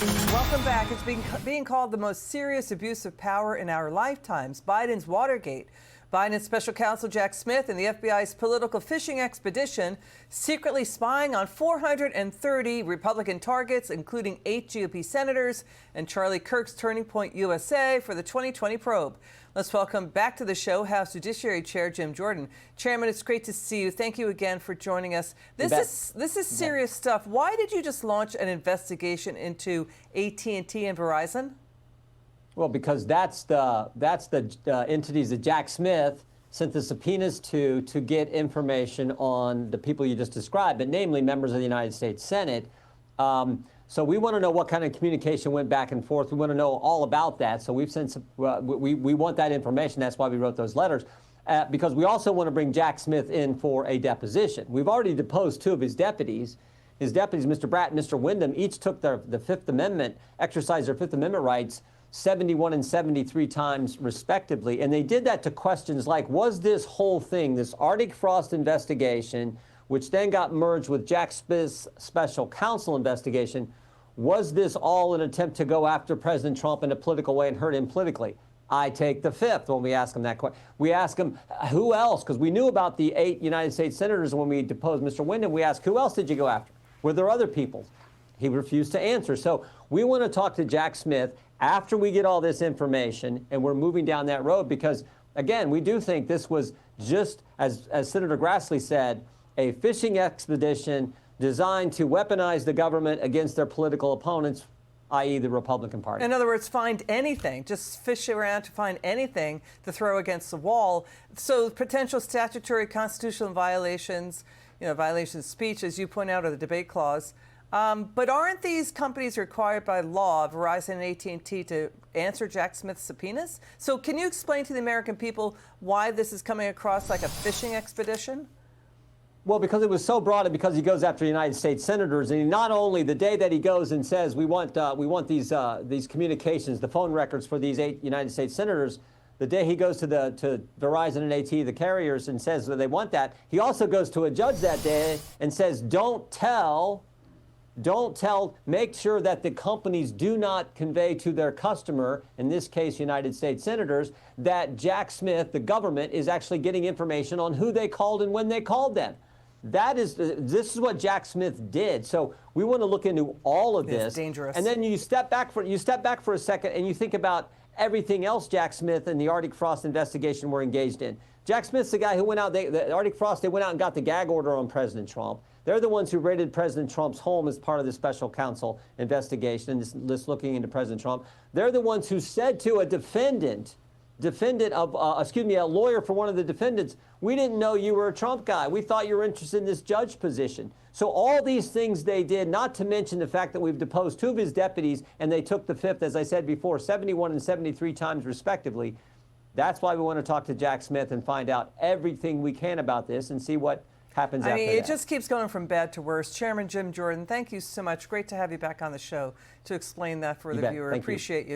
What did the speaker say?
Welcome back. It's being called the most serious abuse of power in our lifetimes. Biden's Watergate. Biden's special counsel Jack Smith and the FBI's political fishing expedition secretly spying on 430 Republican targets, including 8 GOP senators and Charlie Kirk's Turning Point USA for the 2020 probe. Let's welcome back to the show House Judiciary Chair Jim Jordan. Chairman, it's great to see you. Thank you again for joining us. This is serious stuff. Why did you just launch an investigation into AT&T and Verizon? Well, because that's the entities that Jack Smith sent the subpoenas to get information on the people you just described, but namely members of the United States Senate. So we want to know what kind of communication went back and forth. We want to know all about that. So we've sent we want that information. That's why we wrote those letters, because we also want to bring Jack Smith in for a deposition. We've already deposed 2 of his deputies. His deputies, Mr. Bratt and Mr. Wyndham, each took the Fifth Amendment, exercised their Fifth Amendment rights 71 and 73 times respectively. And they did that to questions like, was this whole thing, this Artic Frost investigation, which then got merged with Jack Smith's special counsel investigation, was this all an attempt to go after President Trump in a political way and hurt him politically? I take the fifth when we ask him that question. We ask him, who else? Because we knew about the 8 United States senators when we deposed Mr. Wyndham. We asked, who else did you go after? Were there other people? He refused to answer. So we want to talk to Jack Smith after we get all this information, and we're moving down that road because, again, we do think this was just, as Senator Grassley said, a fishing expedition designed to weaponize the government against their political opponents, i.e. the Republican Party. In other words, find anything, just fish around to find anything to throw against the wall. So potential statutory constitutional violations, violations of speech, as you point out, or the debate clause. But aren't these companies required by law, Verizon and AT&T, to answer Jack Smith's subpoenas? So can you explain to the American people why this is coming across like a fishing expedition? Well, because it was so broad and because he goes after United States senators, and not only the day that he goes and says we want these communications, the phone records for these 8 United States senators, the day he goes to Verizon and AT&T, the carriers, and says that they want that, he also goes to a judge that day and says, don't tell, make sure that the companies do not convey to their customer, in this case United States senators, that Jack Smith, the government, is actually getting information on who they called and when they called them. This is what Jack Smith did. So we want to look into all of this. It's dangerous. And then you step back for a second and you think about everything else Jack Smith and the Artic Frost investigation were engaged in. Jack Smith's the guy who went out, the Artic Frost, they went out and got the gag order on President Trump. They're the ones who raided President Trump's home as part of the special counsel investigation, this looking into President Trump. They're the ones who said to a a lawyer for one of the defendants, we didn't know you were a Trump guy. We thought you were interested in this judge position. So all these things they did, not to mention the fact that we've deposed 2 of his deputies and they took the 5th, as I said before, 71 and 73 times respectively. That's why we want to talk to Jack Smith and find out everything we can about this and see what happens after that. It just keeps going from bad to worse. Chairman Jim Jordan, thank you so much. Great to have you back on the show to explain that for the viewer. Appreciate you.